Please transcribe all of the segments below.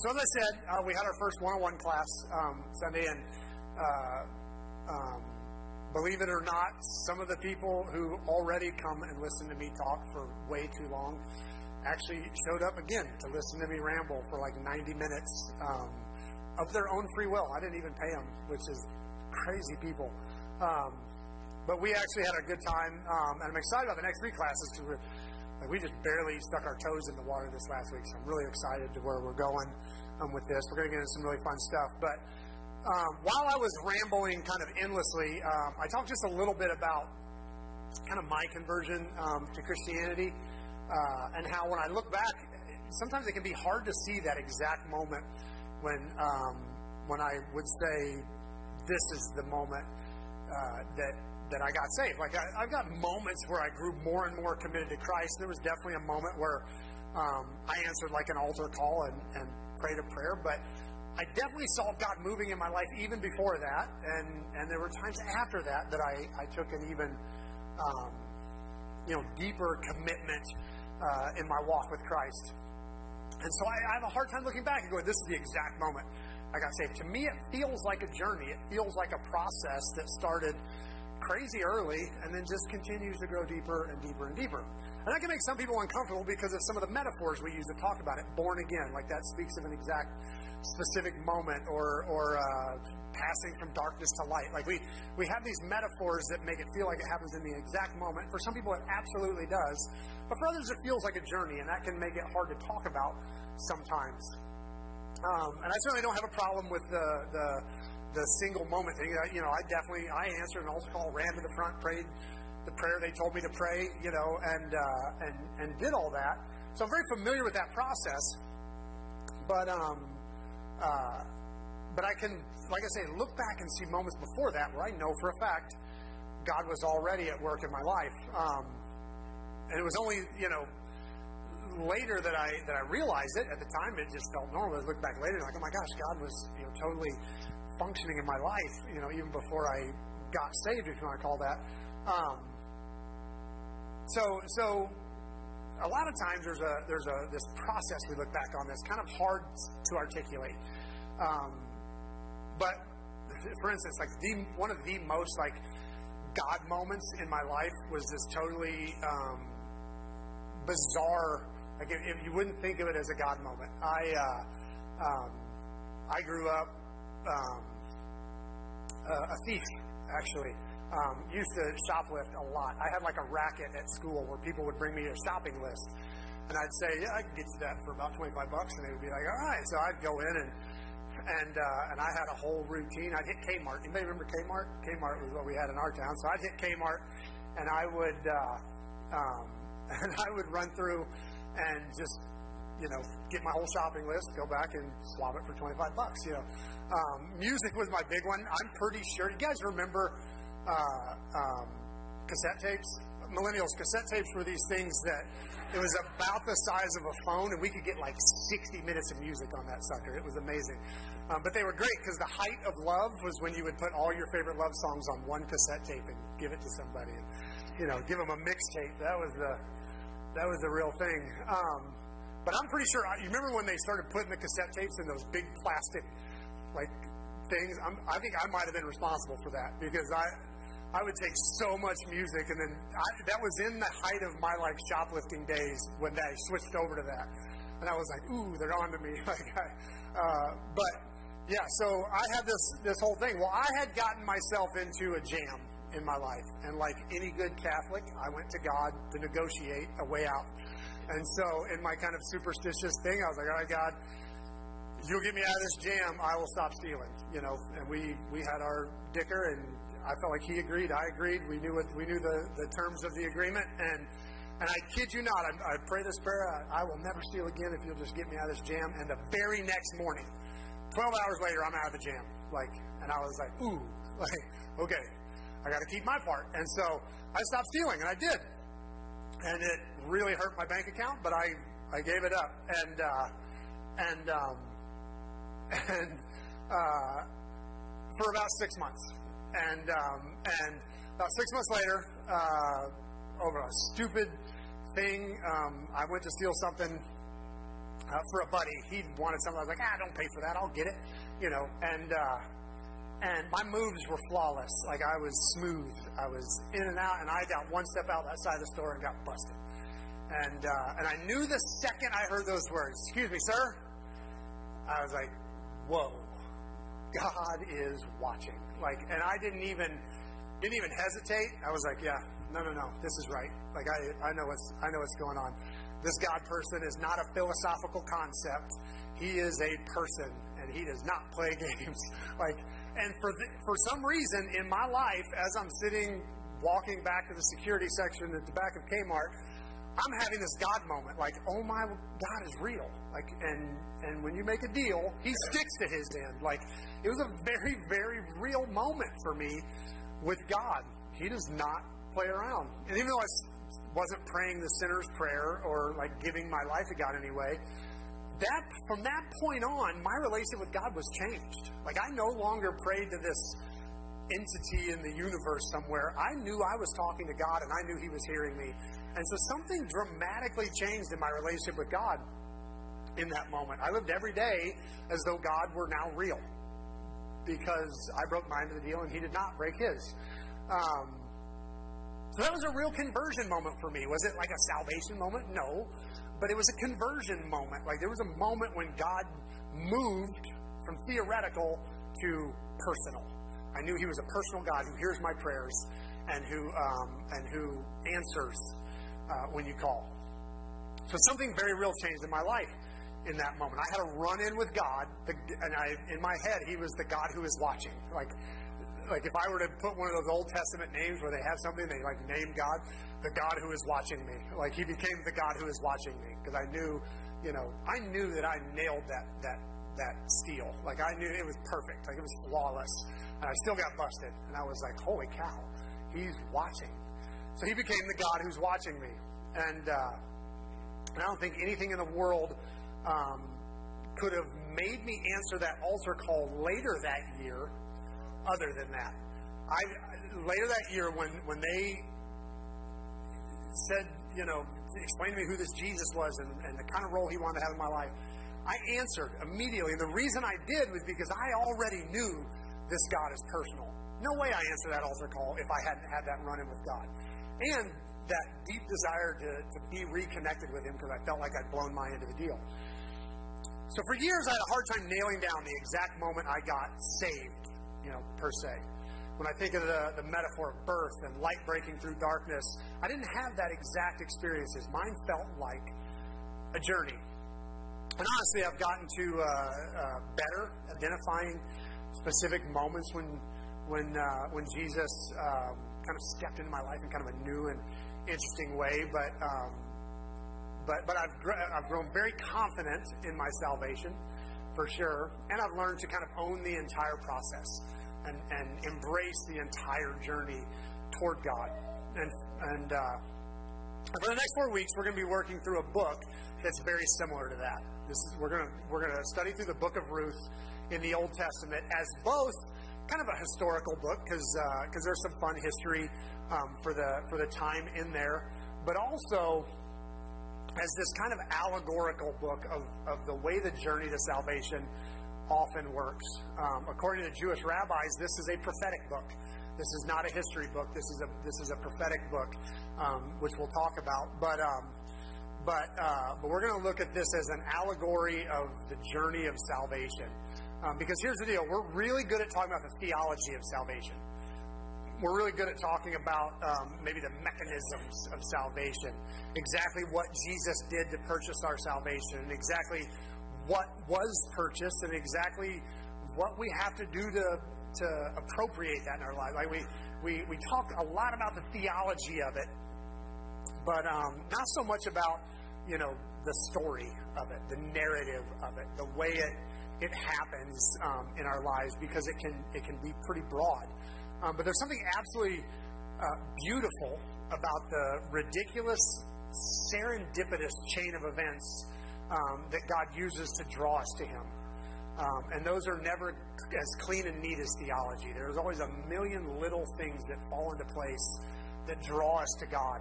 So as I said, we had our first one-on-one class Sunday, and believe it or not, some of the people who already come and listen to me talk for way too long actually showed up again to listen to me ramble for like 90 minutes of their own free will. I didn't even pay them, which is crazy people. But we actually had a good time, and I'm excited about the next 3 classes because we just barely stuck our toes in the water this last week, so I'm really excited to where we're going with this. We're going to get into some really fun stuff. But while I was rambling kind of endlessly, I talked just a little bit about kind of my conversion to Christianity and how when I look back, sometimes it can be hard to see that exact moment when I would say, this is the moment that I got saved. Like, I've got moments where I grew more and more committed to Christ. There was definitely a moment where I answered like an altar call and prayed a prayer, but I definitely saw God moving in my life even before that, and there were times after that I took an even deeper commitment in my walk with Christ. And so I have a hard time looking back and going, this is the exact moment I got saved. To me, it feels like a journey. It feels like a process that started crazy early and then just continues to grow deeper and deeper and deeper. And that can make some people uncomfortable because of some of the metaphors we use to talk about it. Born again, like that speaks of an exact specific moment, or passing from darkness to light. Like we have these metaphors that make it feel like it happens in the exact moment. For some people, it absolutely does. But for others, it feels like a journey, and that can make it hard to talk about sometimes. And I certainly don't have a problem with the single moment thing. I answered an altar call, ran to the front, prayed the prayer they told me to pray, and did all that. So I'm very familiar with that process. But I can, like I say, look back and see moments before that where I know for a fact God was already at work in my life. And it was only, later that I realized it. At the time, it just felt normal. I look back later, like, oh my gosh, God was totally functioning in my life, even before I got saved, if you want to call that. So a lot of times there's this process we look back on that's kind of hard to articulate. But for instance, like one of the most like God moments in my life was this totally bizarre. Like if you wouldn't think of it as a God moment. I grew up a thief, actually. Used to shoplift a lot. I had like a racket at school where people would bring me a shopping list, and I'd say, yeah, I can get you that for about $25, and they would be like, all right. So I'd go in and I had a whole routine. I'd hit Kmart. Anybody remember Kmart? Kmart was what we had in our town. So I'd hit Kmart, and I would run through and just get my whole shopping list, go back and swap it for $25. Music was my big one. I'm pretty sure you guys remember cassette tapes. Millennials, cassette tapes were these things that it was about the size of a phone, and we could get like 60 minutes of music on that sucker. It was amazing. But they were great because the height of love was when you would put all your favorite love songs on one cassette tape and give it to somebody, and give them a mixtape. That was the real thing. But I'm pretty sure. You remember when they started putting the cassette tapes in those big plastic like things? I think I might have been responsible for that because I would take so much music, and then that was in the height of my like shoplifting days when I switched over to that, and I was like, ooh, they're on to me. But yeah, so I had this whole thing. Well, I had gotten myself into a jam in my life, and like any good Catholic, I went to God to negotiate a way out. And so in my kind of superstitious thing, I was like, all right, God, you'll get me out of this jam, I will stop stealing. And we had our dicker, and I felt like he agreed, I agreed. We knew the terms of the agreement, and I kid you not, I pray this prayer, I will never steal again if you'll just get me out of this jam. And the very next morning, 12 hours later, I'm out of the jam. And I was like, ooh, okay, I got to keep my part. And so I stopped stealing, and I did. And it really hurt my bank account, but I gave it up. And for about 6 months. And about 6 months later, over a stupid thing, I went to steal something for a buddy. He wanted something. I was like, don't pay for that. I'll get it. And my moves were flawless. Like, I was smooth. I was in and out, and I got one step out that side of the store and got busted. And I knew the second I heard those words, "Excuse me, sir," I was like, whoa, God is watching. Like, and I didn't even hesitate. I was like, yeah, no, this is right. Like, I know what's going on. This God person is not a philosophical concept. He is a person, and he does not play games. Like, and for some reason in my life, as I'm walking back to the security section at the back of Kmart, I'm having this God moment. Like, oh my, God is real. Like, and when you make a deal, he sticks to his end. Like, it was a very, very real moment for me with God. He does not play around. And even though I wasn't praying the sinner's prayer or like giving my life to God anyway, from that point on, my relationship with God was changed. Like, I no longer prayed to this entity in the universe somewhere. I knew I was talking to God, and I knew he was hearing me. And so something dramatically changed in my relationship with God in that moment. I lived every day as though God were now real, because I broke my end of the deal and he did not break his. So that was a real conversion moment for me. Was it like a salvation moment? No. But it was a conversion moment. Like, there was a moment when God moved from theoretical to personal. I knew he was a personal God who hears my prayers and who answers when you call. So something very real changed in my life in that moment. I had a run-in with God, and in my head, he was the God who is watching. Like if I were to put one of those Old Testament names where they have something, they like name God, the God who is watching me. Like, he became the God who is watching me, because I knew that I nailed that steal. Like, I knew it was perfect. Like, it was flawless. And I still got busted. And I was like, holy cow, he's watching. So he became the God who's watching me. And I don't think anything in the world could have made me answer that altar call later that year other than that. Later that year, when they said, explain to me who this Jesus was and the kind of role he wanted to have in my life, I answered immediately. And the reason I did was because I already knew this God is personal. No way I answered that altar call if I hadn't had that run-in with God. And that deep desire to be reconnected with him, because I felt like I'd blown my end of the deal. So for years, I had a hard time nailing down the exact moment I got saved, per se. When I think of the metaphor of birth and light breaking through darkness, I didn't have that exact experiences. Mine felt like a journey. And honestly, I've gotten to better identifying specific moments when Jesus kind of stepped into my life in kind of a new and interesting way. But I've grown very confident in my salvation, for sure. And I've learned to kind of own the entire process and embrace the entire journey toward God. And for the next 4 weeks, we're going to be working through a book that's very similar to that. We're going to study through the book of Ruth in the Old Testament as both kind of a historical book, because there's some fun history for the time in there, but also as this kind of allegorical book of the way the journey to salvation often works. According to Jewish rabbis, this is a prophetic book. This is not a history book. This is a prophetic book, which we'll talk about. But we're going to look at this as an allegory of the journey of salvation. Because here's the deal. We're really good at talking about the theology of salvation. We're really good at talking about maybe the mechanisms of salvation, exactly what Jesus did to purchase our salvation, and exactly what was purchased, and exactly what we have to do to appropriate that in our lives. Like we talk a lot about the theology of it, but not so much about the story of it, the narrative of it, the way it happens in our lives, because it can be pretty broad. But there's something absolutely beautiful about the ridiculous, serendipitous chain of events that God uses to draw us to him. And those are never as clean and neat as theology. There's always a million little things that fall into place that draw us to God.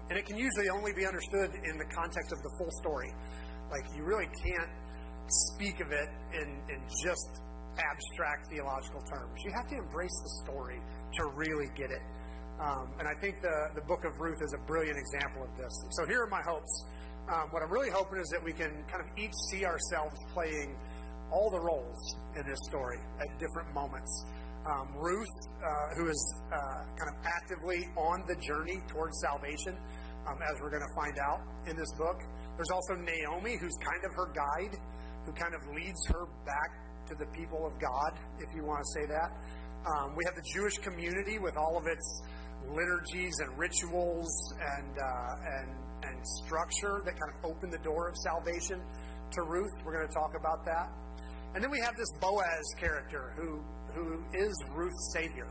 And it can usually only be understood in the context of the full story. Like, you really can't speak of it in just abstract theological terms. You have to embrace the story to really get it. And I think the book of Ruth is a brilliant example of this. So here are my hopes. What I'm really hoping is that we can kind of each see ourselves playing all the roles in this story at different moments. Ruth, who is kind of actively on the journey towards salvation, as we're going to find out in this book. There's also Naomi, who's kind of her guide, who kind of leads her back to the people of God, if you want to say that. We have the Jewish community with all of its liturgies and rituals and structure that kind of open the door of salvation to Ruth. We're going to talk about that. And then we have this Boaz character who is Ruth's savior.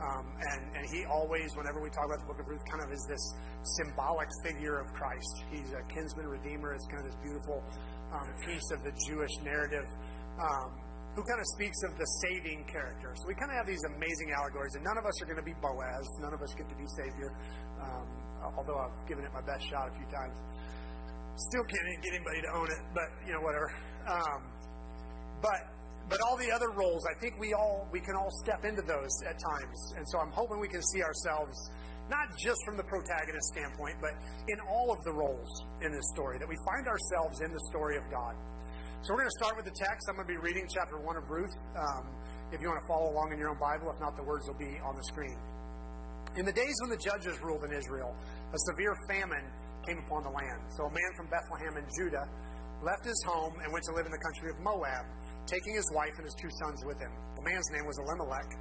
And he always, whenever we talk about the book of Ruth, kind of is this symbolic figure of Christ. He's a kinsman redeemer. It's kind of this beautiful piece of the Jewish narrative who kind of speaks of the saving character. So we kind of have these amazing allegories, and none of us are going to be Boaz. None of us get to be savior, although I've given it my best shot a few times. Still can't get anybody to own it, but, whatever. But all the other roles, I think we can all step into those at times. And so I'm hoping we can see ourselves, not just from the protagonist standpoint, but in all of the roles in this story, that we find ourselves in the story of God. So we're going to start with the text. I'm going to be reading chapter 1 of Ruth. If you want to follow along in your own Bible, if not, the words will be on the screen. In the days when the judges ruled in Israel, a severe famine came upon the land. So a man from Bethlehem in Judah left his home and went to live in the country of Moab, taking his wife and his 2 sons with him. The man's name was Elimelech,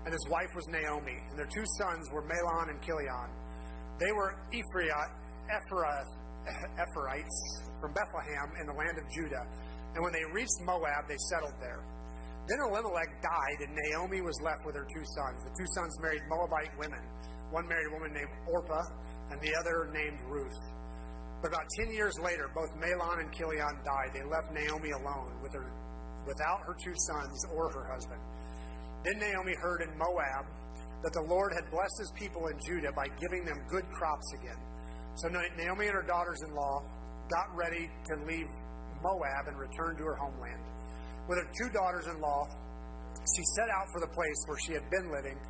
and his wife was Naomi, and their 2 sons were Mahlon and Chilion. They were Ephraimites from Bethlehem in the land of Judah, and when they reached Moab, they settled there. Then Elimelech died, and Naomi was left with her 2 sons. The 2 sons married Moabite women. One married a woman named Orpah, and the other named Ruth. But about 10 years later, both Mahlon and Chilion died. They left Naomi alone without her 2 sons or her husband. Then Naomi heard in Moab that the Lord had blessed his people in Judah by giving them good crops again. So Naomi and her daughters-in-law got ready to leave Moab and return to her homeland. With her 2 daughters-in-law, she set out for the place where she had been living,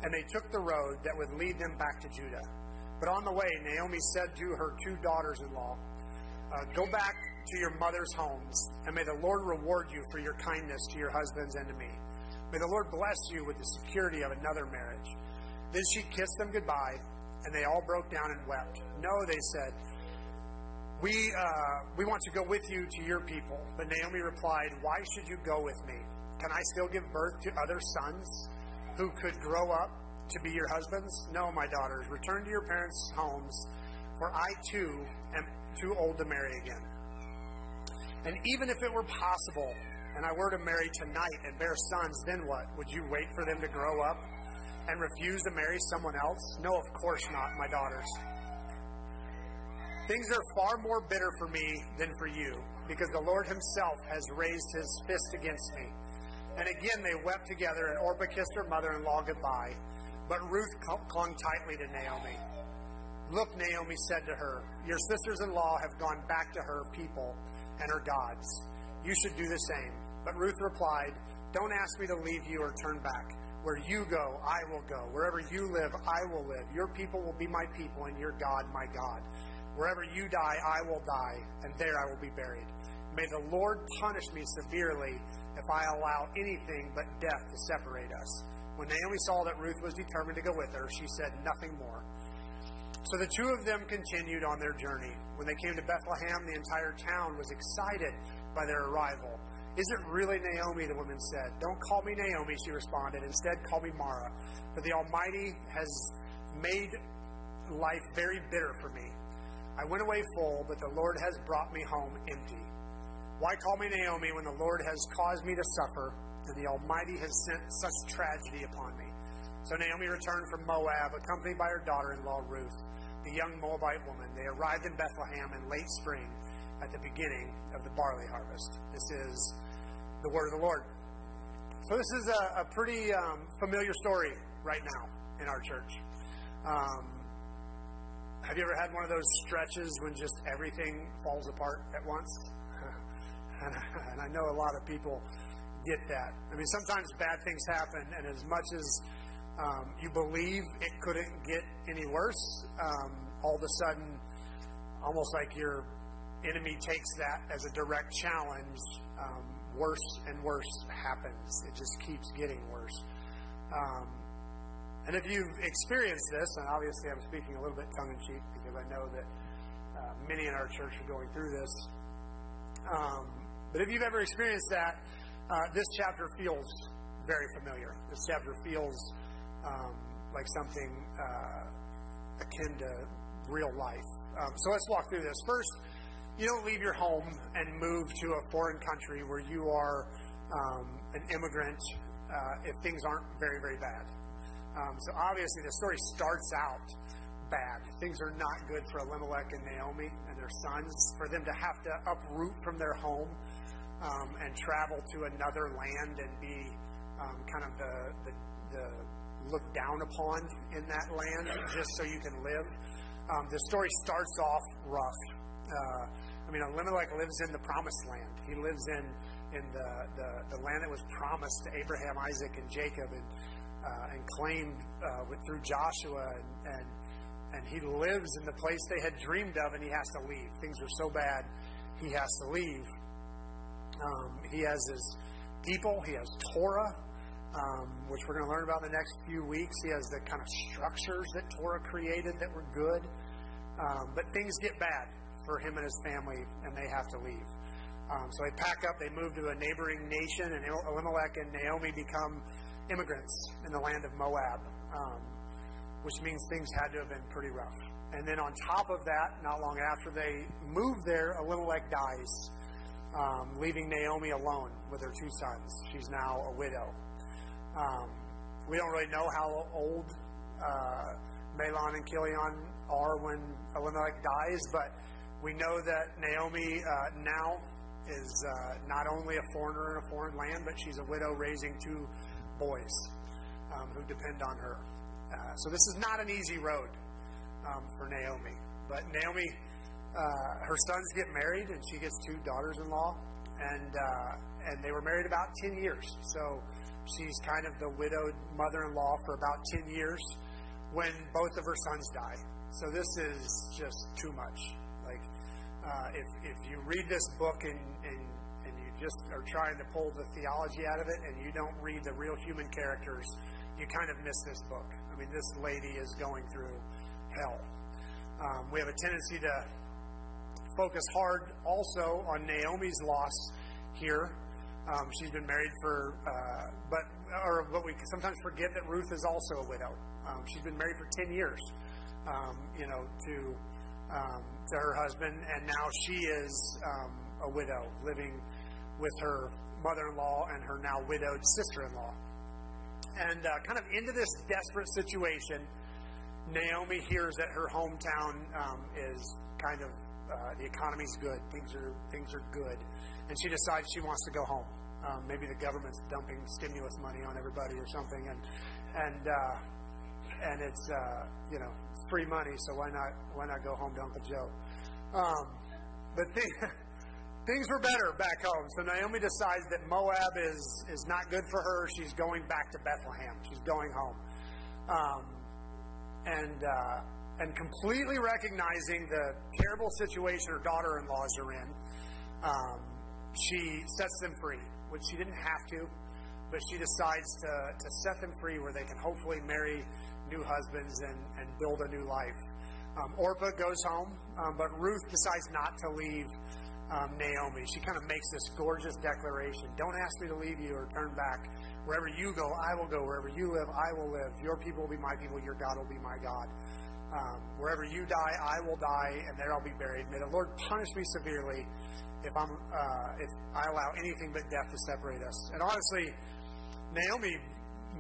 and they took the road that would lead them back to Judah. But on the way, Naomi said to her 2 daughters-in-law, "Go back to your mother's homes, and may the Lord reward you for your kindness to your husbands and to me. May the Lord bless you with the security of another marriage." Then she kissed them goodbye, and they all broke down and wept. "No," they said, we want to go with you to your people." But Naomi replied, "Why should you go with me? Can I still give birth to other sons who could grow up to be your husbands? No, my daughters, return to your parents' homes, for I too am too old to marry again. And even if it were possible, and I were to marry tonight and bear sons, then what? Would you wait for them to grow up and refuse to marry someone else? No, of course not, my daughters. Things are far more bitter for me than for you, because the Lord himself has raised his fist against me." And again they wept together, and Orpah kissed her mother-in-law goodbye. But Ruth clung tightly to Naomi. "Look," Naomi said to her, "your sisters-in-law have gone back to her people and her gods. You should do the same." But Ruth replied, "Don't ask me to leave you or turn back. Where you go, I will go. Wherever you live, I will live. Your people will be my people, and your God, my God. Wherever you die, I will die, and there I will be buried. May the Lord punish me severely if I allow anything but death to separate us." When Naomi saw that Ruth was determined to go with her, she said nothing more. So the 2 of them continued on their journey. When they came to Bethlehem, the entire town was excited by their arrival. "Is it really Naomi?" the woman said. "Don't call me Naomi," she responded. "Instead, call me Mara, for the Almighty has made life very bitter for me. I went away full, but the Lord has brought me home empty. Why call me Naomi when the Lord has caused me to suffer, and the Almighty has sent such tragedy upon me?" So Naomi returned from Moab, accompanied by her daughter-in-law Ruth, the young Moabite woman. They arrived in Bethlehem in late spring, at the beginning of the barley harvest. This is the word of the Lord. So this is a pretty familiar story right now in our church. Have you ever had one of those stretches when just everything falls apart at once? And I know a lot of people get that. I mean, sometimes bad things happen, and as much as you believe it couldn't get any worse, all of a sudden, almost like your enemy takes that as a direct challenge, worse and worse happens. It just keeps getting worse. And if you've experienced this, and obviously I'm speaking a little bit tongue-in-cheek because I know that many in our church are going through this, but if you've ever experienced that, this chapter feels very familiar. This chapter feels like something akin to real life. So let's walk through this. First, you don't leave your home and move to a foreign country where you are an immigrant if things aren't very, very bad. So obviously the story starts out bad. Things are not good for Elimelech and Naomi and their sons. For them to have to uproot from their home and travel to another land and be kind of the looked down upon in that land just so you can live. The story starts off rough. I mean, Elimelech lives in the promised land. He lives in the land that was promised to Abraham, Isaac, and Jacob, and claimed through Joshua, and he lives in the place they had dreamed of, and he has to leave. Things are so bad, he has to leave. He has his people. He has Torah, which we're going to learn about in the next few weeks. He has the kind of structures that Torah created that were good. But things get bad for him and his family, and they have to leave. So they pack up, they move to a neighboring nation, and Elimelech and Naomi become immigrants in the land of Moab, which means things had to have been pretty rough. And then on top of that, not long after they move there, Elimelech dies, leaving Naomi alone with her two sons. She's now a widow. We don't really know how old Mahlon and Chilion are when Elimelech dies, but we know that Naomi now is not only a foreigner in a foreign land, but she's a widow raising two boys who depend on her. So this is not an easy road for Naomi. But Naomi, her sons get married, and she gets two daughters-in-law, and they were married about 10 years. So she's kind of the widowed mother-in-law for about 10 years when both of her sons die. So this is just too much. Like, if you read this book and you just are trying to pull the theology out of it and you don't read the real human characters, you kind of miss this book. I mean, this lady is going through hell. We have a tendency to focus hard also on Naomi's loss here. She's been married but we sometimes forget that Ruth is also a widow. She's been married for 10 years, to her husband, and now she is a widow living with her mother-in-law and her now widowed sister-in-law. And kind of into this desperate situation, Naomi hears that her hometown is kind of the economy's good, things are good, and she decides she wants to go home. Maybe the government's dumping stimulus money on everybody or something, and it's free money, so why not go home to Uncle Joe? But things were better back home. So Naomi decides that Moab is not good for her. She's going back to Bethlehem. She's going home, and completely recognizing the terrible situation her daughter-in-laws are in, she sets them free, which she didn't have to, but she decides to set them free where they can hopefully marry new husbands and build a new life. Orpah goes home, but Ruth decides not to leave Naomi. She kind of makes this gorgeous declaration: don't ask me to leave you or turn back. Wherever you go, I will go. Wherever you live, I will live. Your people will be my people. Your God will be my God. Wherever you die, I will die, and there I'll be buried. May the Lord punish me severely if I allow anything but death to separate us. And honestly, Naomi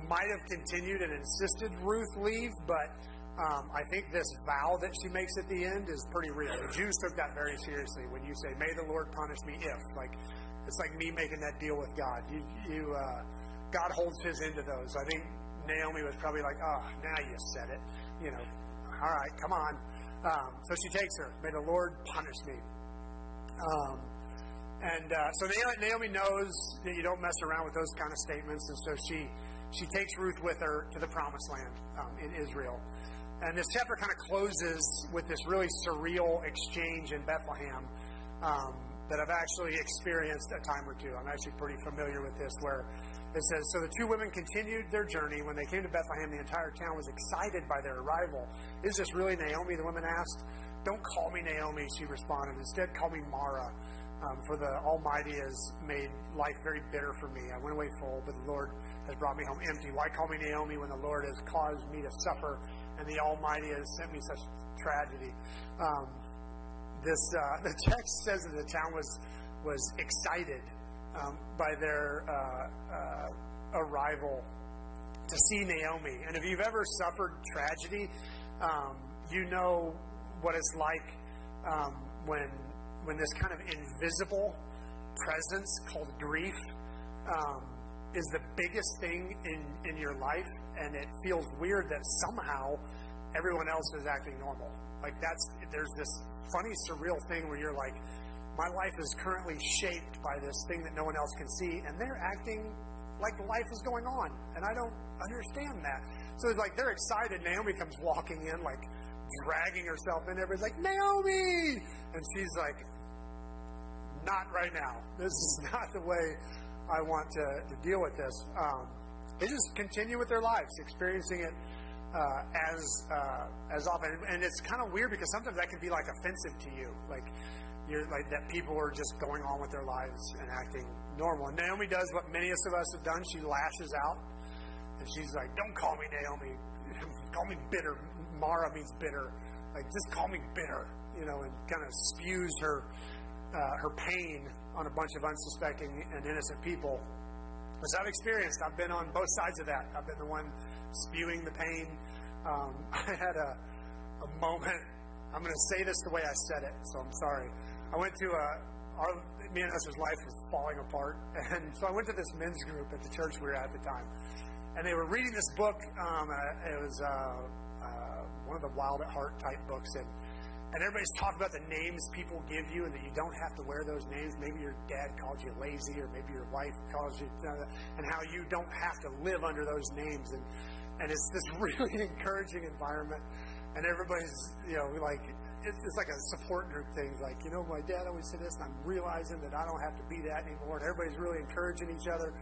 might have continued and insisted Ruth leave, but I think this vow that she makes at the end is pretty real. The Jews took that very seriously when you say, may the Lord punish me if. It's like me making that deal with God. God holds his end of those. I think Naomi was probably like, oh, now you said it. All right, come on. So she takes her. May the Lord punish me. And so Naomi knows that you don't mess around with those kind of statements, and so she takes Ruth with her to the Promised Land in Israel. And this chapter kind of closes with this really surreal exchange in Bethlehem that I've actually experienced a time or two. I'm actually pretty familiar with this, where it says, so the two women continued their journey. When they came to Bethlehem, the entire town was excited by their arrival. Is this really Naomi? The women asked. Don't call me Naomi, she responded. Instead, call me Mara, for the Almighty has made life very bitter for me. I went away full, but the Lord has brought me home empty. Why call me Naomi when the Lord has caused me to suffer and the Almighty has sent me such tragedy? The text says that the town was excited by their arrival to see Naomi. And if you've ever suffered tragedy, you know what it's like when this kind of invisible presence called grief is the biggest thing in your life, and it feels weird that somehow everyone else is acting normal. Like there's this funny, surreal thing where you're like, my life is currently shaped by this thing that no one else can see, and they're acting like life is going on, and I don't understand that. So it's like they're excited. Naomi comes walking in, like dragging herself in. Everybody's like, Naomi! And she's like, not right now. This is not the way I want to deal with this. They just continue with their lives, experiencing it as often. And it's kind of weird because sometimes that can be like offensive to you. Like you're like that people are just going on with their lives and acting normal. And Naomi does what many of us have done. She lashes out and she's like, don't call me Naomi. Call me bitter. Mara means bitter. Like, just call me bitter, and kind of spews her pain on a bunch of unsuspecting and innocent people. As I've experienced, I've been on both sides of that. I've been the one spewing the pain. I had a moment. I'm going to say this the way I said it, so I'm sorry. I went to me and Esther's life was falling apart, and so I went to this men's group at the church we were at the time, and they were reading this book. It was one of the Wild at Heart type books, and everybody's talking about the names people give you and that you don't have to wear those names. Maybe your dad called you lazy, or maybe your wife calls you, and how you don't have to live under those names. And it's this really encouraging environment, and everybody's, like, it's like a support group thing. Like, my dad always said this, and I'm realizing that I don't have to be that anymore. And everybody's really encouraging each other,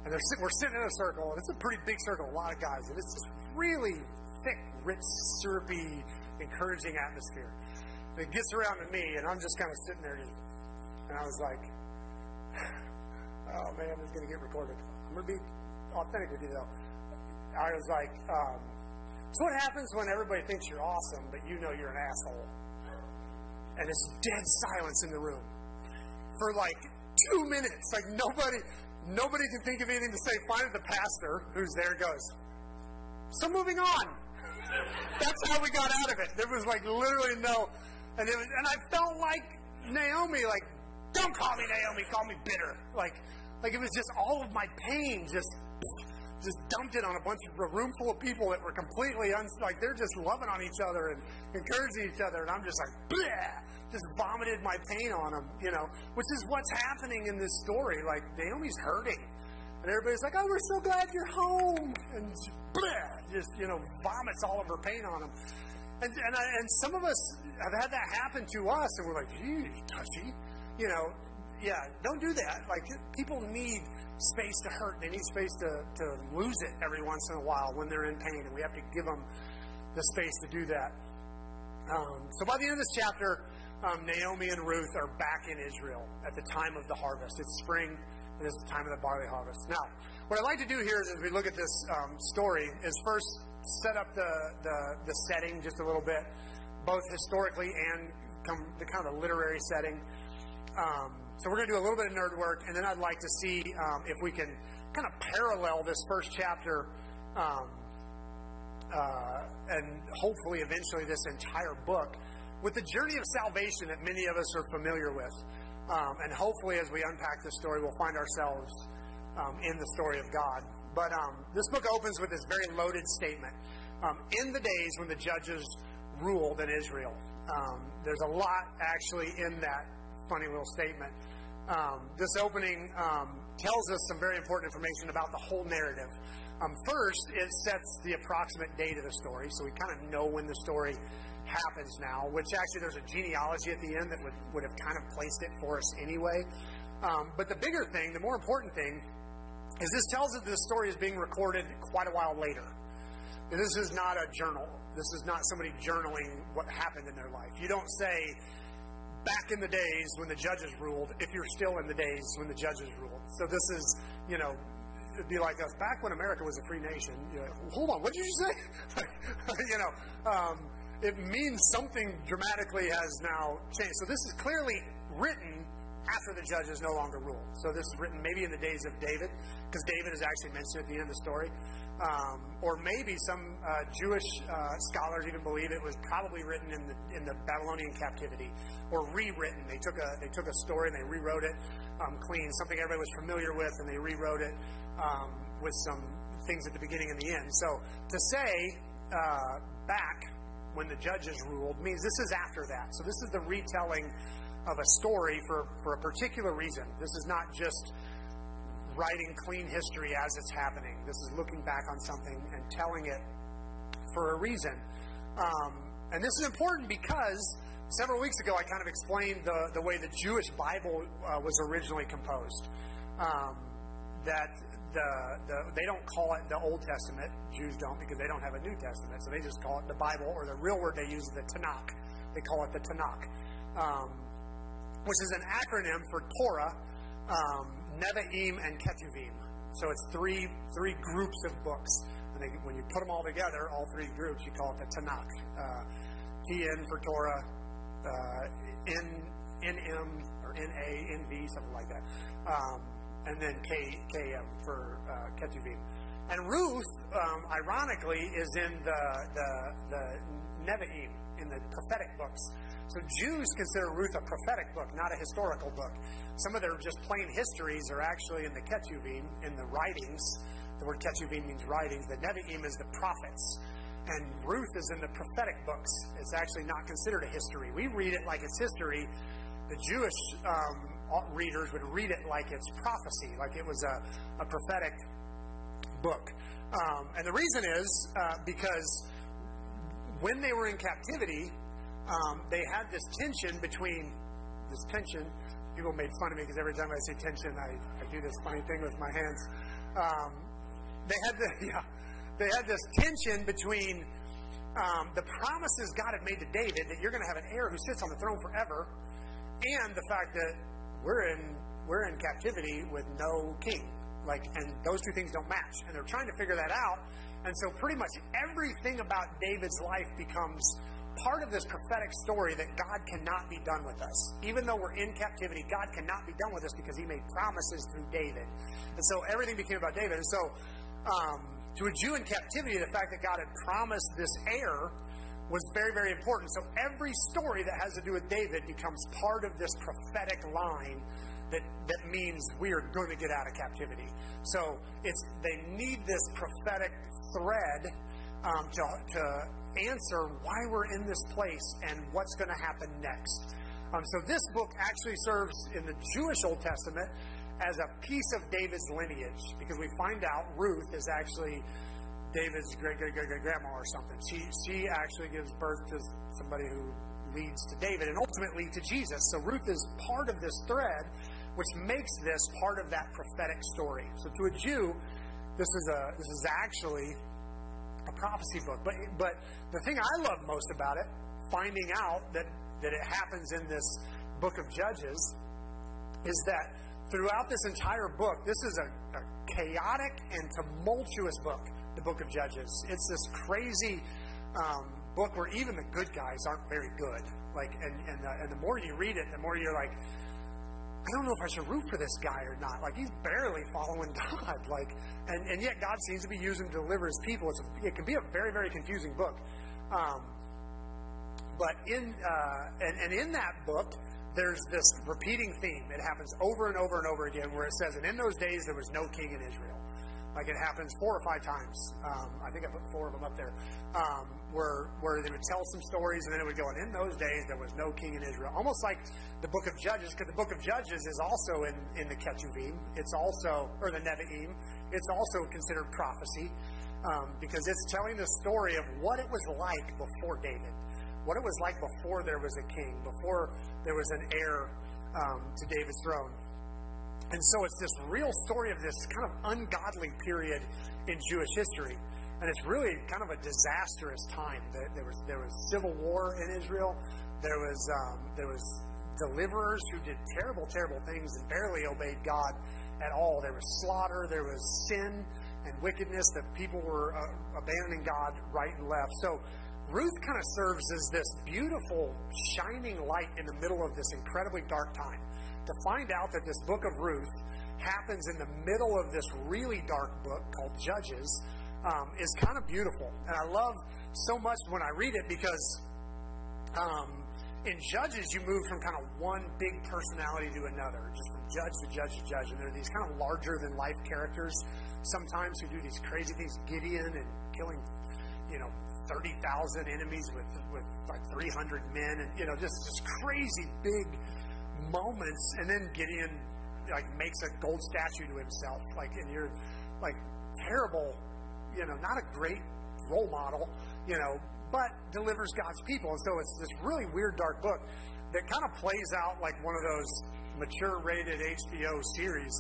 and we're sitting in a circle, and it's a pretty big circle, a lot of guys, and it's just really thick, rich, syrupy, encouraging atmosphere. It gets around to me, and I'm just kind of sitting there, and I was like, oh man, it's going to get recorded. I'm going to be authentic with you, though. I was like, so what happens when everybody thinks you're awesome, but you know you're an asshole? And it's dead silence in the room for like 2 minutes. Like nobody can think of anything to say. Finally, the pastor, who's there, goes, so moving on. That's how we got out of it. There was like literally no, and I felt like Naomi, like, don't call me Naomi, call me bitter. Like it was just all of my pain just dumped it on a room full of people that were completely like they're just loving on each other and encouraging each other, and I'm just like, bleh, just vomited my pain on them, which is what's happening in this story. Like Naomi's hurting. And everybody's like, oh, we're so glad you're home. And bleh, just, vomits all of her pain on them. And some of us have had that happen to us, and we're like, gee, touchy. Yeah, don't do that. Like, people need space to hurt. They need space to lose it every once in a while when they're in pain, and we have to give them the space to do that. So by the end of this chapter, Naomi and Ruth are back in Israel at the time of the harvest. It's spring. It is the time of the barley harvest. Now, what I'd like to do here is, as we look at this story, is first set up the setting just a little bit, both historically and the kind of the literary setting. So we're going to do a little bit of nerd work, and then I'd like to see if we can kind of parallel this first chapter and hopefully eventually this entire book with the journey of salvation that many of us are familiar with. And hopefully as we unpack this story, we'll find ourselves in the story of God. But this book opens with this very loaded statement. In the days when the judges ruled in Israel. There's a lot actually in that funny little statement. This opening tells us some very important information about the whole narrative. First, it sets the approximate date of the story, so we kind of know when the story happens now, which actually there's a genealogy at the end that would have kind of placed it for us anyway. But the bigger thing, the more important thing, is this tells us that this story is being recorded quite a while later. This is not a journal. This is not somebody journaling what happened in their life. You don't say, back in the days when the judges ruled, if you're still in the days when the judges ruled. So this is, it'd be like us. Back when America was a free nation, hold on, what did you say? It means something dramatically has now changed. So this is clearly written after the judges no longer rule. So this is written maybe in the days of David, because David is actually mentioned at the end of the story. Or maybe some Jewish scholars even believe it was probably written in the Babylonian captivity, or rewritten. They took a story and they rewrote it clean, something everybody was familiar with, and they rewrote it with some things at the beginning and the end. So to say back when the judges ruled means this is after that. So this is the retelling of a story for a particular reason. This is not just writing clean history as it's happening. This is looking back on something and telling it for a reason. And this is important because several weeks ago I kind of explained the way the Jewish Bible was originally composed. That they don't call it the Old Testament. Jews don't, because they don't have a New Testament. So they just call it the Bible, or the real word they use is the Tanakh. They call it the Tanakh, which is an acronym for Torah, Nevi'im, and Ketuvim. So it's three groups of books. And when you put them all together, all three groups, you call it the Tanakh. TN for Torah, NM or NA, NV, something like that. And then KM for Ketuvim. And Ruth, ironically, is in the Nevi'im, in the prophetic books. So Jews consider Ruth a prophetic book, not a historical book. Some of their just plain histories are actually in the Ketuvim, in the writings. The word Ketuvim means writings. The Nevi'im is the prophets. And Ruth is in the prophetic books. It's actually not considered a history. We read it like it's history. The Jewish readers would read it like it's prophecy, like it was a prophetic book. And the reason is because when they were in captivity, they had this tension. People made fun of me because every time I say tension, I do this funny thing with my hands. They had this tension between the promises God had made to David that you're going to have an heir who sits on the throne forever, and the fact that we're in captivity with no king. And those two things don't match. And they're trying to figure that out. And so pretty much everything about David's life becomes part of this prophetic story that God cannot be done with us. Even though we're in captivity, God cannot be done with us because he made promises through David. And so everything became about David. And so to a Jew in captivity, the fact that God had promised this heir was very, very important. So every story that has to do with David becomes part of this prophetic line that means we are going to get out of captivity. So they need this prophetic thread to answer why we're in this place and what's going to happen next. So this book actually serves in the Jewish Old Testament as a piece of David's lineage, because we find out Ruth is actually David's great-great-great-grandma or something. She actually gives birth to somebody who leads to David and ultimately to Jesus. So Ruth is part of this thread, which makes this part of that prophetic story. So to a Jew, this is actually a prophecy book. But the thing I love most about it, finding out that it happens in this book of Judges, is that throughout this entire book, this is a chaotic and tumultuous book, the book of Judges. It's this crazy book where even the good guys aren't very good. And the more you read it, the more you're like, I don't know if I should root for this guy or not. He's barely following God. And yet God seems to be using him to deliver his people. It can be a very, very confusing book. But in that book, there's this repeating theme. It happens over and over and over again where it says, and in those days there was no king in Israel. Like it happens 4 or 5 times. I think I put 4 of them up there. Where they would tell some stories, and then it would go, and in those days there was no king in Israel. Almost like the book of Judges, because the book of Judges is also in the Ketuvim. It's also, or the Nevi'im. It's also considered prophecy, because it's telling the story of what it was like before David. What it was like before there was a king, before there was an heir to David's throne. And so it's this real story of this kind of ungodly period in Jewish history. And it's really kind of a disastrous time. There was civil war in Israel. There was deliverers who did terrible, terrible things and barely obeyed God at all. There was slaughter. There was sin and wickedness, that people were abandoning God right and left. So Ruth kind of serves as this beautiful, shining light in the middle of this incredibly dark time. To find out that this book of Ruth happens in the middle of this really dark book called Judges is kind of beautiful. And I love so much when I read it, because in Judges you move from kind of one big personality to another, just from judge to judge to judge. And there are these kind of larger than life characters sometimes who do these crazy things. Gideon and killing, 30,000 enemies with like 300 men, and just crazy big moments. And then Gideon makes a gold statue to himself, and you're terrible, not a great role model, but delivers God's people. And so it's this really weird dark book that kind of plays out like one of those mature rated HBO series.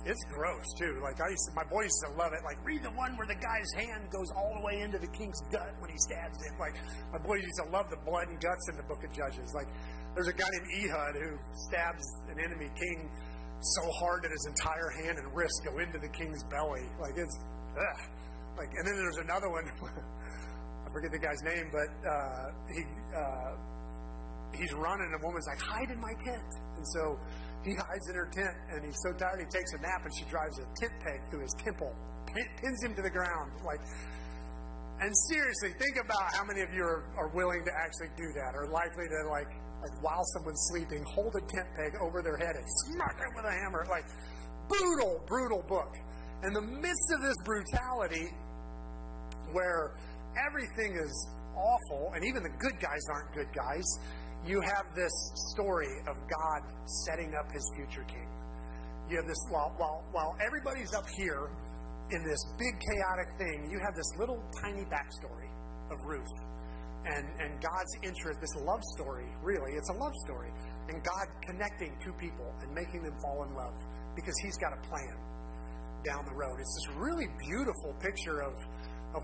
It's gross too. My boys used to love it. Read the one where the guy's hand goes all the way into the king's gut when he stabs him. My boys used to love the blood and guts in the book of Judges. There's a guy named Ehud who stabs an enemy king so hard that his entire hand and wrist go into the king's belly. It's ugh. And then there's another one. I forget the guy's name, but he's running, and a woman's like, "Hide in my tent." And so he hides in her tent, and he's so tired he takes a nap, and she drives a tent peg through his temple, pins him to the ground. And seriously, think about how many of you are willing to actually do that, or likely to while someone's sleeping, hold a tent peg over their head and smack it with a hammer. Brutal book. In the midst of this brutality, where everything is awful, and even the good guys aren't good guys, you have this story of God setting up his future king. You have this, while everybody's up here in this big chaotic thing, you have this little tiny backstory of Ruth. And God's interest, this love story, really, it's a love story. And God connecting two people and making them fall in love, because he's got a plan down the road. It's this really beautiful picture of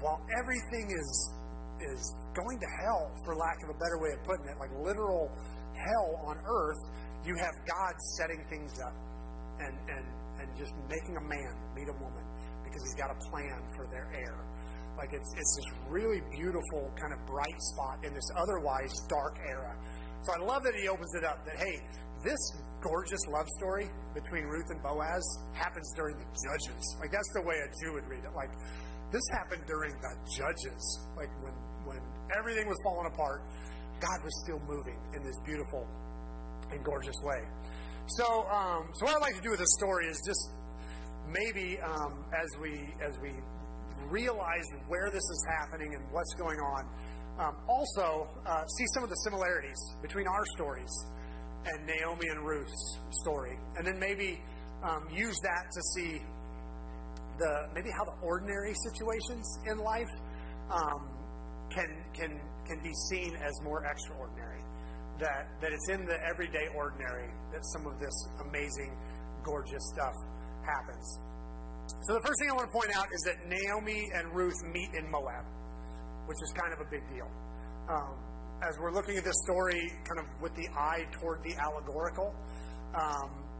while everything is going to hell, for lack of a better way of putting it, literal hell on earth, you have God setting things up and just making a man meet a woman, because he's got a plan for their heir. It's this really beautiful kind of bright spot in this otherwise dark era. So I love that he opens it up that, hey, this gorgeous love story between Ruth and Boaz happens during the Judges. That's the way a Jew would read it. This happened during the Judges. When everything was falling apart, God was still moving in this beautiful and gorgeous way. So what I'd like to do with this story is just maybe as we realize where this is happening and what's going on, also see some of the similarities between our stories and Naomi and Ruth's story, and then maybe use that to see maybe how the ordinary situations in life can be seen as more extraordinary. That it's in the everyday ordinary that some of this amazing, gorgeous stuff happens. So the first thing I want to point out is that Naomi and Ruth meet in Moab, which is kind of a big deal. As we're looking at this story kind of with the eye toward the allegorical,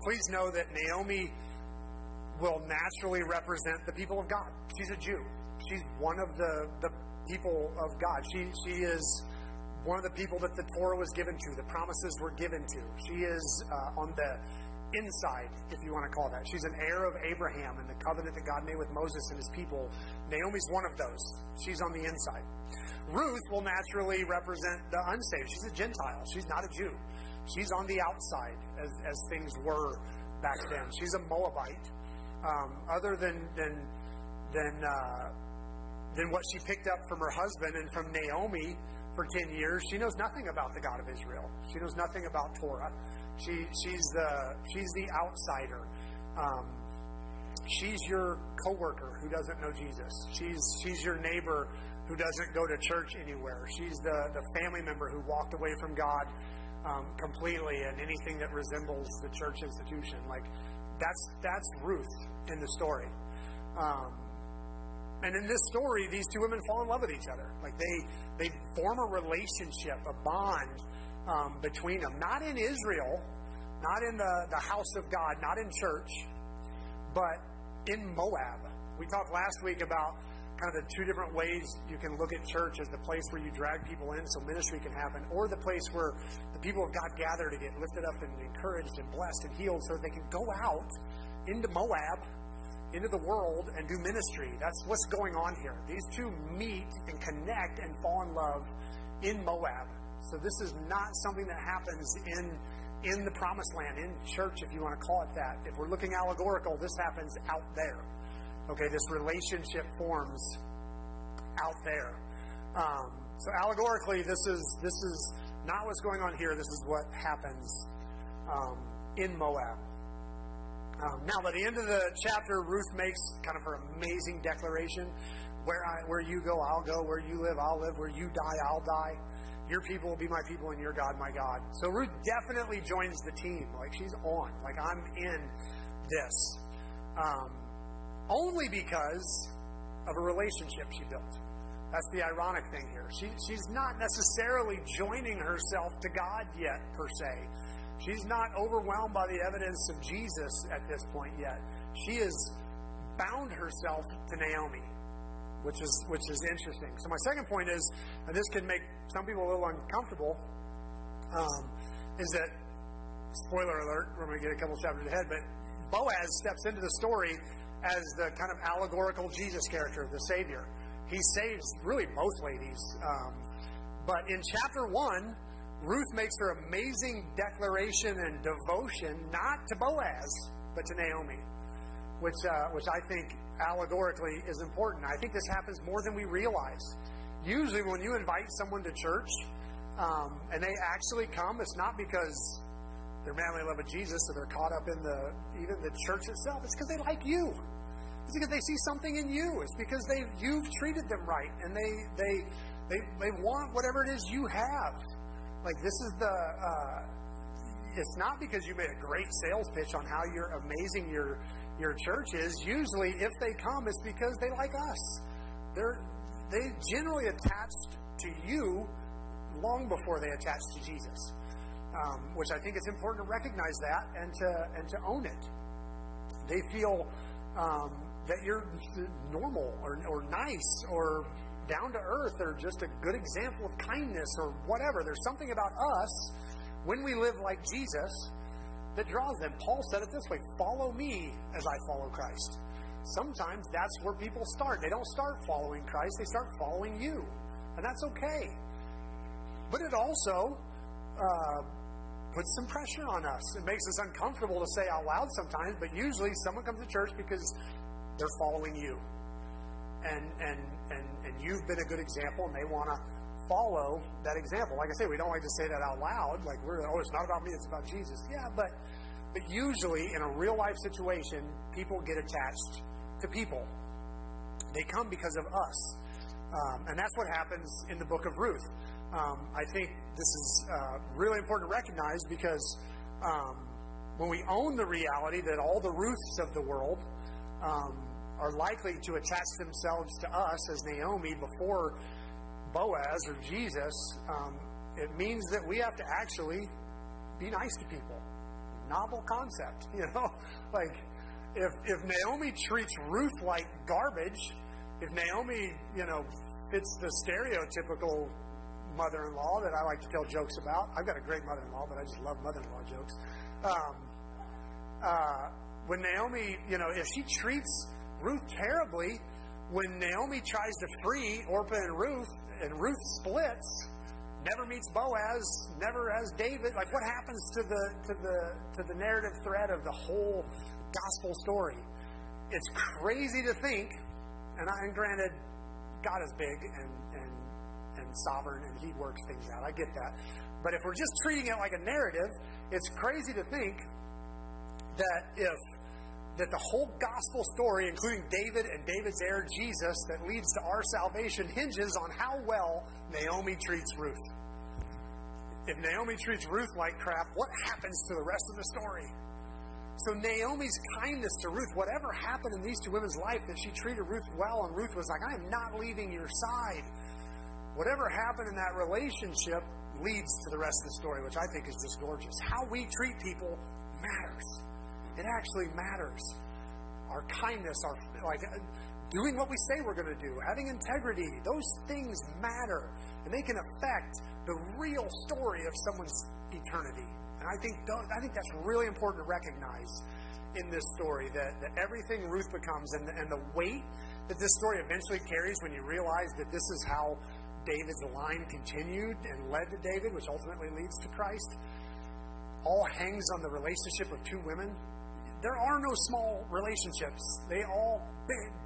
please know that Naomi will naturally represent the people of God. She's a Jew. She's one of the people of God. She is one of the people that the Torah was given to, the promises were given to. She is on the inside, if you want to call that. She's an heir of Abraham and the covenant that God made with Moses and his people. Naomi's one of those. She's on the inside. Ruth will naturally represent the unsaved. She's a Gentile. She's not a Jew. She's on the outside, as things were back then. She's a Moabite. other than what she picked up from her husband and from Naomi for 10 years. She knows nothing about the God of Israel. She knows nothing about Torah. She's the outsider. She's your coworker who doesn't know Jesus. She's your neighbor who doesn't go to church anywhere. She's the family member who walked away from God completely and anything that resembles the church institution. Like that's Ruth in the story. And in this story, these two women fall in love with each other. Like they form a relationship, a bond between them. Not in Israel, not in the house of God, not in church, but in Moab. We talked last week about kind of the two different ways you can look at church as the place where you drag people in so ministry can happen, or the place where the people of God gather to get lifted up and encouraged and blessed and healed so they can go out into Moab, into the world, and do ministry. That's what's going on here. These two meet and connect and fall in love in Moab. So this is not something that happens in the promised land, in church, if you want to call it that. If we're looking allegorical, this happens out there. Okay, this relationship forms out there. So allegorically, this is not what's going on here. This is what happens in Moab. Now, by the end of the chapter, Ruth makes kind of her amazing declaration: where you go, I'll go. Where you live, I'll live. Where you die, I'll die. Your people will be my people, and your God, my God. So Ruth definitely joins the team. Like, she's on. Like, I'm in this. Only because of a relationship she built. That's the ironic thing here. She's not necessarily joining herself to God yet, per se. She's not overwhelmed by the evidence of Jesus at this point yet. She has bound herself to Naomi, which is interesting. So my second point is, and this can make some people a little uncomfortable, is that, spoiler alert, we're going to get a couple chapters ahead, but Boaz steps into the story as the kind of allegorical Jesus character, the Savior. He saves really both ladies. But in chapter 1, Ruth makes her amazing declaration and devotion not to Boaz, but to Naomi, which I think allegorically is important. I think this happens more than we realize. Usually when you invite someone to church and they actually come, it's not because they're madly in love with Jesus or they're caught up in even the church itself. It's because they like you. It's because they see something in you. It's because you've treated them right and they want whatever it is you have. Like, this is it's not because you made a great sales pitch on how amazing your church is. Usually, if they come, it's because they like us. They generally attached to you long before they attached to Jesus, which I think it's important to recognize that and to own it. They feel that you're normal or nice or down to earth or just a good example of kindness or whatever. There's something about us when we live like Jesus that draws them. Paul said it this way: follow me as I follow Christ. Sometimes that's where people start. They don't start following Christ, they start following you. And that's okay. But it also puts some pressure on us. It makes us uncomfortable to say out loud sometimes, but usually someone comes to church because they're following you. And you've been a good example, and they want to follow that example. Like I say, we don't like to say that out loud. Like, it's not about me, it's about Jesus. Yeah, but usually in a real life situation, people get attached to people. They come because of us. And that's what happens in the book of Ruth. I think this is really important to recognize because when we own the reality that all the Ruths of the world are likely to attach themselves to us as Naomi before Boaz or Jesus, it means that we have to actually be nice to people. Novel concept, Like, if Naomi treats Ruth like garbage, if Naomi, fits the stereotypical mother-in-law that I like to tell jokes about. I've got a great mother-in-law, but I just love mother-in-law jokes. When Naomi, if she treats Ruth terribly, when Naomi tries to free Orpah and Ruth splits, never meets Boaz, never has David. Like, what happens to the narrative thread of the whole gospel story? it's crazy to think, and granted, God is big and sovereign, and He works things out. I get that. But if we're just treating it like a narrative, it's crazy to think that the whole gospel story, including David and David's heir, Jesus, that leads to our salvation, hinges on how well Naomi treats Ruth. If Naomi treats Ruth like crap, what happens to the rest of the story? So Naomi's kindness to Ruth, whatever happened in these two women's life, that she treated Ruth well, and Ruth was like, I am not leaving your side. Whatever happened in that relationship leads to the rest of the story, which I think is just gorgeous. How we treat people matters. It actually matters. Our kindness, our doing what we say we're going to do, having integrity, those things matter. And they can affect the real story of someone's eternity. And I think that's really important to recognize in this story, that everything Ruth becomes and the weight that this story eventually carries when you realize that this is how David's line continued and led to David, which ultimately leads to Christ, all hangs on the relationship of two women. There are no small relationships. They all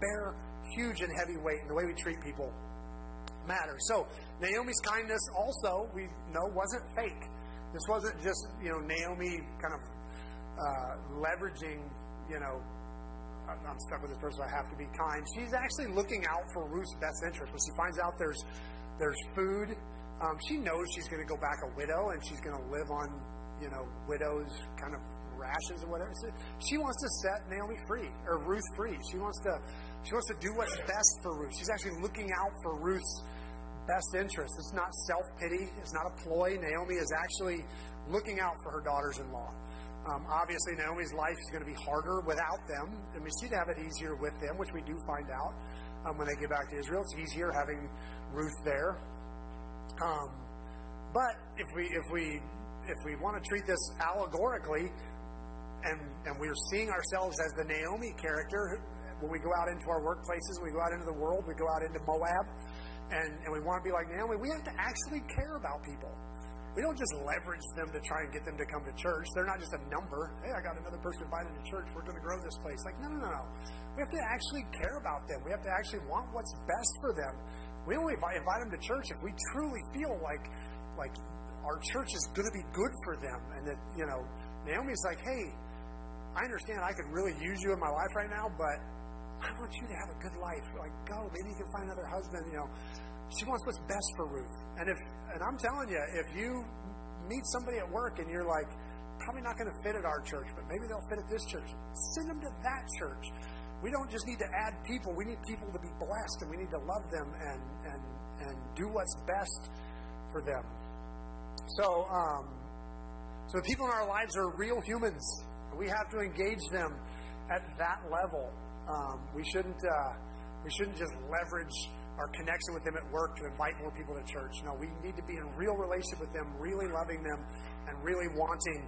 bear huge and heavy weight, and the way we treat people matters. So Naomi's kindness also, we know, wasn't fake. This wasn't just, Naomi kind of leveraging, I'm stuck with this person, I have to be kind. She's actually looking out for Ruth's best interest. When she finds out there's food, she knows she's going to go back a widow, and she's going to live on, widows' kind of rations or whatever. So she wants to set Naomi free, or Ruth free. She wants to do what's best for Ruth. She's actually looking out for Ruth's best interest. It's not self-pity. It's not a ploy. Naomi is actually looking out for her daughters-in-law. Obviously, Naomi's life is going to be harder without them. I mean, she'd have it easier with them, which we do find out when they get back to Israel. It's easier having Ruth there. But if we want to treat this allegorically, and we're seeing ourselves as the Naomi character, when we go out into our workplaces, we go out into the world, we go out into Moab, and we want to be like Naomi, we have to actually care about people. We don't just leverage them to try and get them to come to church. They're not just a number. Hey, I got another person invited to church. We're going to grow this place. Like, no. We have to actually care about them. We have to actually want what's best for them. We only invite them to church if we truly feel like our church is going to be good for them. And that, Naomi's like, hey, I understand I could really use you in my life right now, but I want you to have a good life. Like, go. Maybe you can find another husband. She wants what's best for Ruth. And I'm telling you, if you meet somebody at work and you're like, probably not going to fit at our church, but maybe they'll fit at this church, send them to that church. We don't just need to add people. We need people to be blessed, and we need to love them and do what's best for them. So the people in our lives are real humans. We have to engage them at that level. We shouldn't just leverage our connection with them at work to invite more people to church. No, we need to be in real relationship with them, really loving them, and really wanting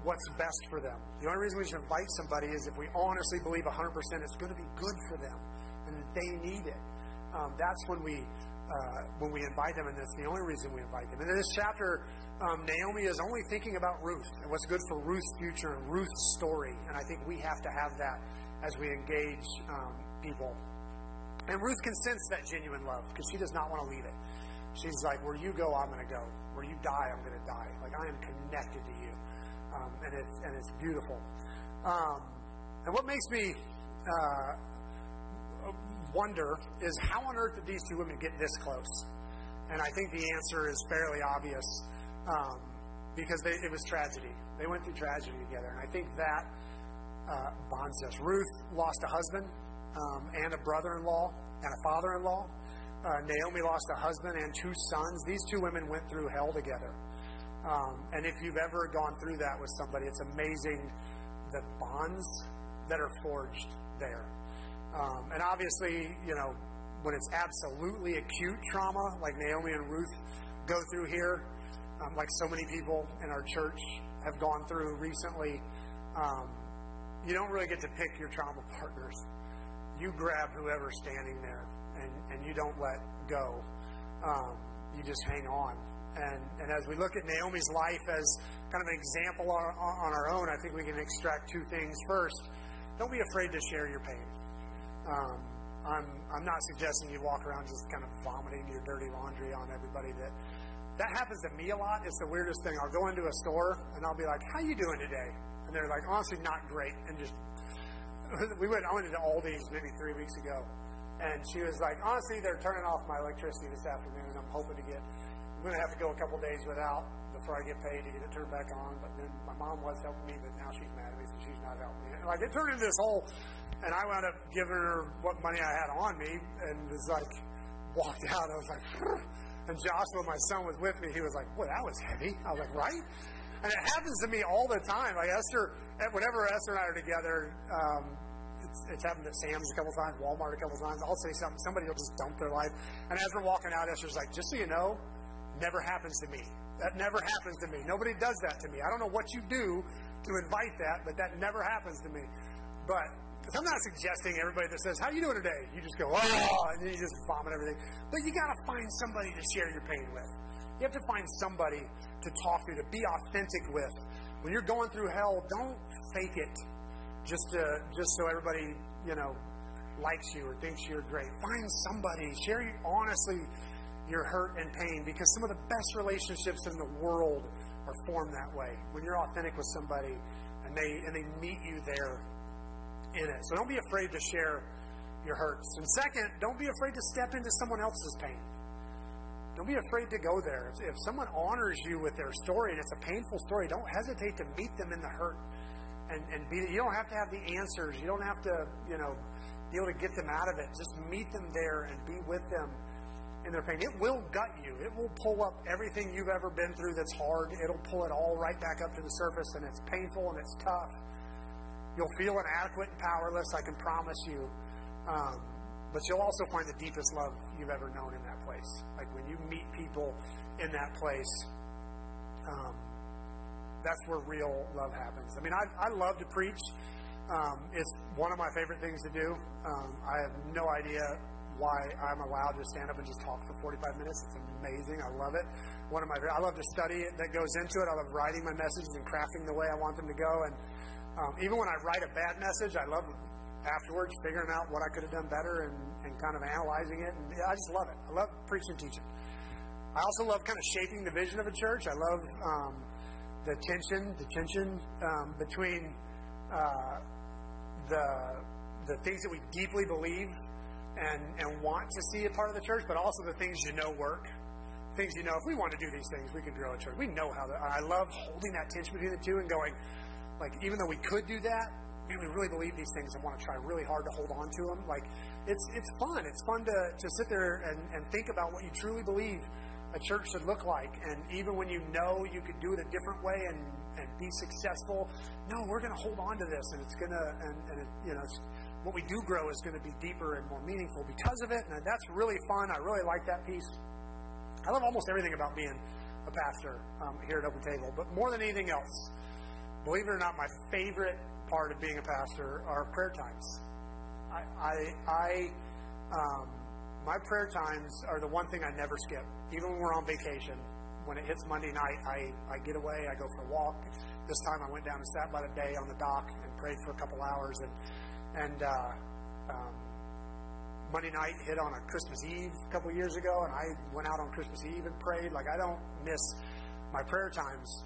what's best for them. The only reason we should invite somebody is if we honestly believe 100% it's going to be good for them and that they need it. That's when we invite them, and that's the only reason we invite them. And in this chapter, Naomi is only thinking about Ruth and what's good for Ruth's future and Ruth's story. And I think we have to have that as we engage people. And Ruth can sense that genuine love because she does not want to leave it. She's like, where you go, I'm going to go. Where you die, I'm going to die. Like, I am connected to you. And it's beautiful. And what makes me wonder is how on earth did these two women get this close? And I think the answer is fairly obvious because it was tragedy. They went through tragedy together. And I think that bonds us. Ruth lost a husband and a brother-in-law and a father-in-law. Naomi lost a husband and two sons. These two women went through hell together. And if you've ever gone through that with somebody, it's amazing the bonds that are forged there. And obviously, when it's absolutely acute trauma, like Naomi and Ruth go through here, like so many people in our church have gone through recently, you don't really get to pick your trauma partners. You grab whoever's standing there, and you don't let go. You just hang on. And as we look at Naomi's life as kind of an example on our own, I think we can extract two things. First, don't be afraid to share your pain. I'm not suggesting you walk around just kind of vomiting your dirty laundry on everybody. That happens to me a lot. It's the weirdest thing. I'll go into a store and I'll be like, "How you doing today?" And they're like, "Honestly, not great." And just I went into Aldi's maybe 3 weeks ago, and she was like, "Honestly, they're turning off my electricity this afternoon. I'm hoping I'm going to have to go a couple days without before I get paid to get it turned back on." But then my mom was helping me, but now she's mad at me, so she's not helping me. And like it turned into this whole, and I wound up giving her what money I had on me, and was like, walked out. I was like, "Phew." And Joshua, my son, was with me. He was like, "Boy, that was heavy." I was like, "Right?" And it happens to me all the time. Like whenever Esther and I are together, it's happened at Sam's a couple times, Walmart a couple times. I'll say something, somebody will just dump their life. And as we're walking out, Esther's like, "Just so you know, never happens to me. That never happens to me. Nobody does that to me. I don't know what you do to invite that, but that never happens to me." But I'm not suggesting everybody that says, "How you doing today?" You just go, "Oh," and then you just vomit everything. But you got to find somebody to share your pain with. You have to find somebody to talk to be authentic with. When you're going through hell, don't fake it just so everybody, likes you or thinks you're great. Find somebody. Share honestly your hurt and pain, because some of the best relationships in the world are formed that way. When you're authentic with somebody and they meet you there in it. So don't be afraid to share your hurts. And second, don't be afraid to step into someone else's pain. Don't be afraid to go there. If someone honors you with their story and it's a painful story, don't hesitate to meet them in the hurt. And you don't have to have the answers. You don't have to, be able to get them out of it. Just meet them there and be with them in their pain. It will gut you. It will pull up everything you've ever been through that's hard. It'll pull it all right back up to the surface, and it's painful and it's tough. You'll feel inadequate and powerless, I can promise you. But you'll also find the deepest love you've ever known in that place. Like when you meet people in that place, that's where real love happens. I mean, I love to preach. It's one of my favorite things to do. I have no idea why I'm allowed to stand up and just talk for 45 minutes. It's amazing. I love it. I love to study it that goes into it. I love writing my messages and crafting the way I want them to go. And even when I write a bad message, I love afterwards figuring out what I could have done better and kind of analyzing it. And I just love it. I love preaching and teaching. I also love kind of shaping the vision of a church. I love the tension between the things that we deeply believe and want to see a part of the church, but also the things work. Things if we want to do these things, we can grow a church. We know how I love holding that tension between the two and going, like, even though we could do that, man, we really believe these things and want to try really hard to hold on to them. Like, it's fun. It's fun to sit there and think about what you truly believe a church should look like. And even when you could do it a different way and be successful, no, we're going to hold on to this, and it's going to, what we do grow is going to be deeper and more meaningful because of it. And that's really fun. I really like that piece. I love almost everything about being a pastor here at Open Table, but more than anything else, believe it or not, my favorite part of being a pastor are prayer times. My prayer times are the one thing I never skip. Even when we're on vacation, when it hits Monday night, I get away, I go for a walk. This time I went down and sat by the bay on the dock and prayed for a couple hours. And Monday night hit on a Christmas Eve a couple years ago, and I went out on Christmas Eve and prayed. Like, I don't miss my prayer times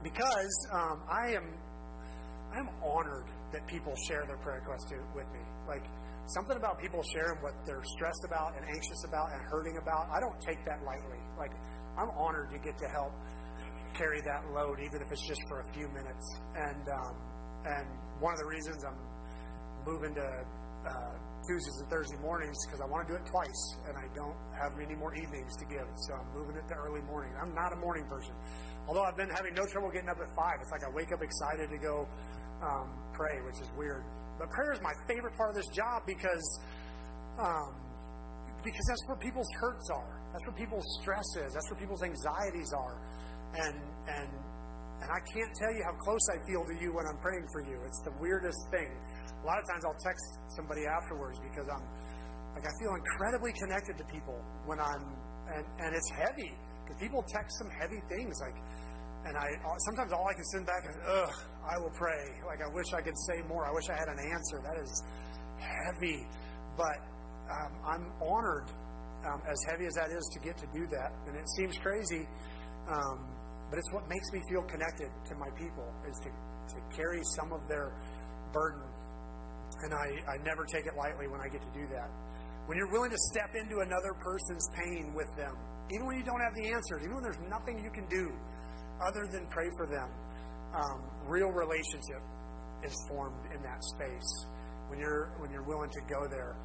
because I am honored that people share their prayer requests with me. Like, something about people sharing what they're stressed about and anxious about and hurting about, I don't take that lightly. Like, I'm honored to get to help carry that load, even if it's just for a few minutes. And one of the reasons I'm moving to Tuesdays and Thursday mornings because I want to do it twice, and I don't have any more evenings to give, so I'm moving it to early morning. I'm not a morning person, although I've been having no trouble getting up at 5. It's like I wake up excited to go pray, which is weird. But prayer is my favorite part of this job because that's where people's hurts are. That's where people's stress is. That's where people's anxieties are. And I can't tell you how close I feel to you when I'm praying for you. It's the weirdest thing. A lot of times I'll text somebody afterwards because I feel incredibly connected to people when and it's heavy because people text some heavy things like, And sometimes all I can send back is, ugh, I will pray. Like, I wish I could say more. I wish I had an answer. That is heavy. But I'm honored, as heavy as that is, to get to do that. And it seems crazy, but it's what makes me feel connected to my people, is to carry some of their burden. And I never take it lightly when I get to do that. When you're willing to step into another person's pain with them, even when you don't have the answers, even when there's nothing you can do other than pray for them, real relationship is formed in that space. When you're willing to go there,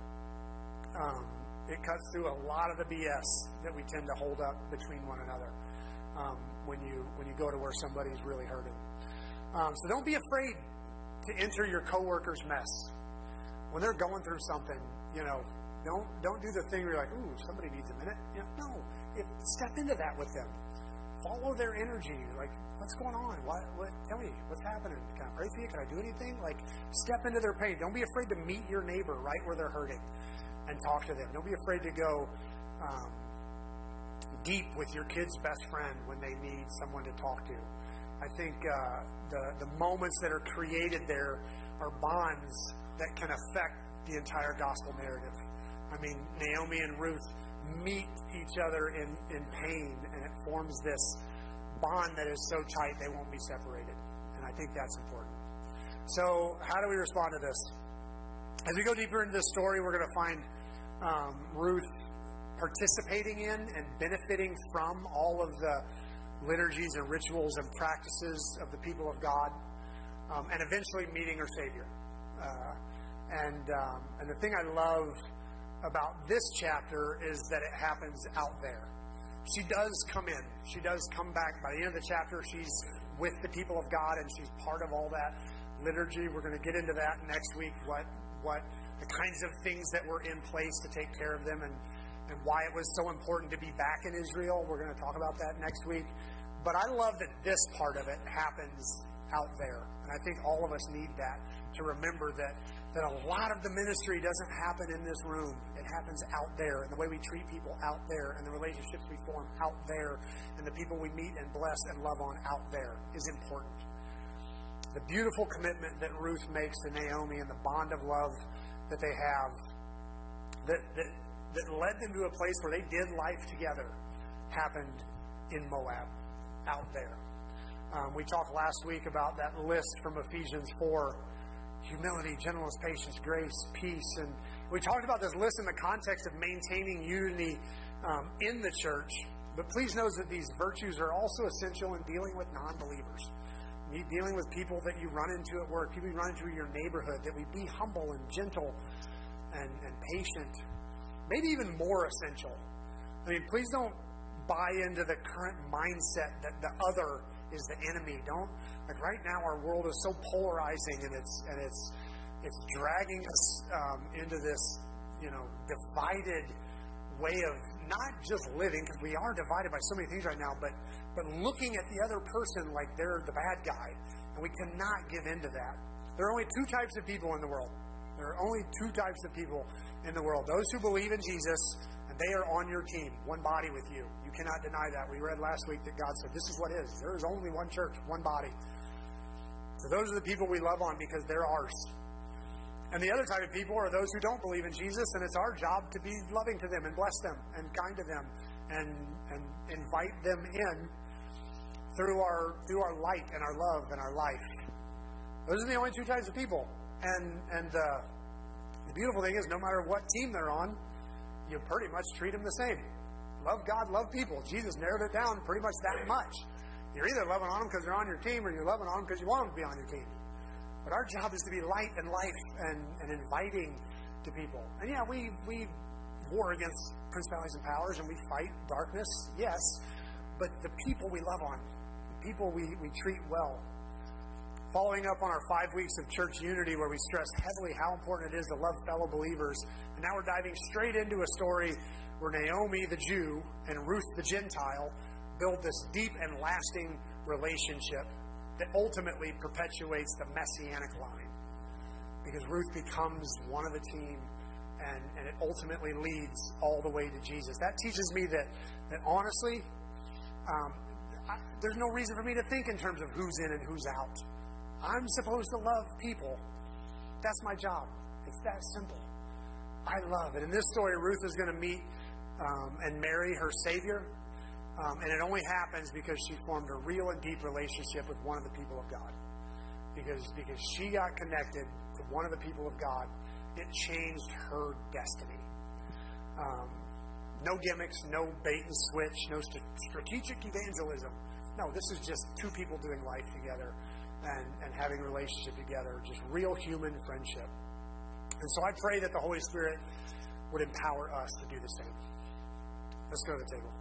it cuts through a lot of the BS that we tend to hold up between one another. When you go to where somebody's really hurting, so don't be afraid to enter your coworker's mess when they're going through something. Don't do the thing where you're like, ooh, somebody needs a minute. No, step into that with them. Follow their energy. Like, what's going on? What? Tell me, what's happening? Can I pray for you? Can I do anything? Like, step into their pain. Don't be afraid to meet your neighbor right where they're hurting and talk to them. Don't be afraid to go deep with your kid's best friend when they need someone to talk to. I think the moments that are created there are bonds that can affect the entire gospel narrative. I mean, Naomi and Ruth meet each other in pain, and it forms this bond that is so tight they won't be separated. And I think that's important. So how do we respond to this? As we go deeper into this story, we're going to find Ruth participating in and benefiting from all of the liturgies and rituals and practices of the people of God, and eventually meeting her Savior. And the thing I love about this chapter is that it happens out there. She does come in. She does come back. By the end of the chapter, she's with the people of God, and she's part of all that liturgy. We're going to get into that next week, what the kinds of things that were in place to take care of them, and why it was so important to be back in Israel. We're going to talk about that next week. But I love that this part of it happens out there. And I think all of us need that, to remember that a lot of the ministry doesn't happen in this room. It happens out there, and the way we treat people out there, and the relationships we form out there, and the people we meet and bless and love on out there is important. The beautiful commitment that Ruth makes to Naomi and the bond of love that they have that led them to a place where they did life together happened in Moab, out there. We talked last week about that list from Ephesians 4, humility, gentleness, patience, grace, peace. And we talked about this list in the context of maintaining unity in the church. But please know that these virtues are also essential in dealing with non-believers. Dealing with people that you run into at work, people you run into in your neighborhood, that we be humble and gentle and patient. Maybe even more essential. I mean, please don't buy into the current mindset that the other is the enemy. Don't, like, right now our world is so polarizing, and it's dragging us into this, divided way of not just living, because we are divided by so many things right now, but looking at the other person like they're the bad guy. And we cannot give in to that. There are only two types of people in the world. There are only two types of people in the world. Those who believe in Jesus, and they are on your team, one body with you. You cannot deny that. We read last week that God said, this is what is. There is only one church, one body. So those are the people we love on because they're ours. And the other type of people are those who don't believe in Jesus, and it's our job to be loving to them and bless them and kind to them and invite them in through our light and our love and our life. Those are the only two types of people. And the beautiful thing is, no matter what team they're on, you pretty much treat them the same. Love God, love people. Jesus narrowed it down pretty much that much. You're either loving on them because they're on your team, or you're loving on them because you want them to be on your team. But our job is to be light and life and inviting to people. And yeah, we war against principalities and powers, and we fight darkness, yes. But the people we love on, the people we treat well. Following up on our 5 weeks of church unity, where we stress heavily how important it is to love fellow believers. And now we're diving straight into a story where Naomi the Jew and Ruth the Gentile build this deep and lasting relationship that ultimately perpetuates the messianic line. Because Ruth becomes one of the team, and it ultimately leads all the way to Jesus. That teaches me that honestly, there's no reason for me to think in terms of who's in and who's out. I'm supposed to love people. That's my job. It's that simple. I love it. In this story, Ruth is going to meet and marry her Savior. And it only happens because she formed a real and deep relationship with one of the people of God. Because she got connected to one of the people of God, it changed her destiny. No gimmicks, no bait and switch, no strategic evangelism. No, this is just two people doing life together and having a relationship together, just real human friendship. And so I pray that the Holy Spirit would empower us to do the same. Let's go to the table.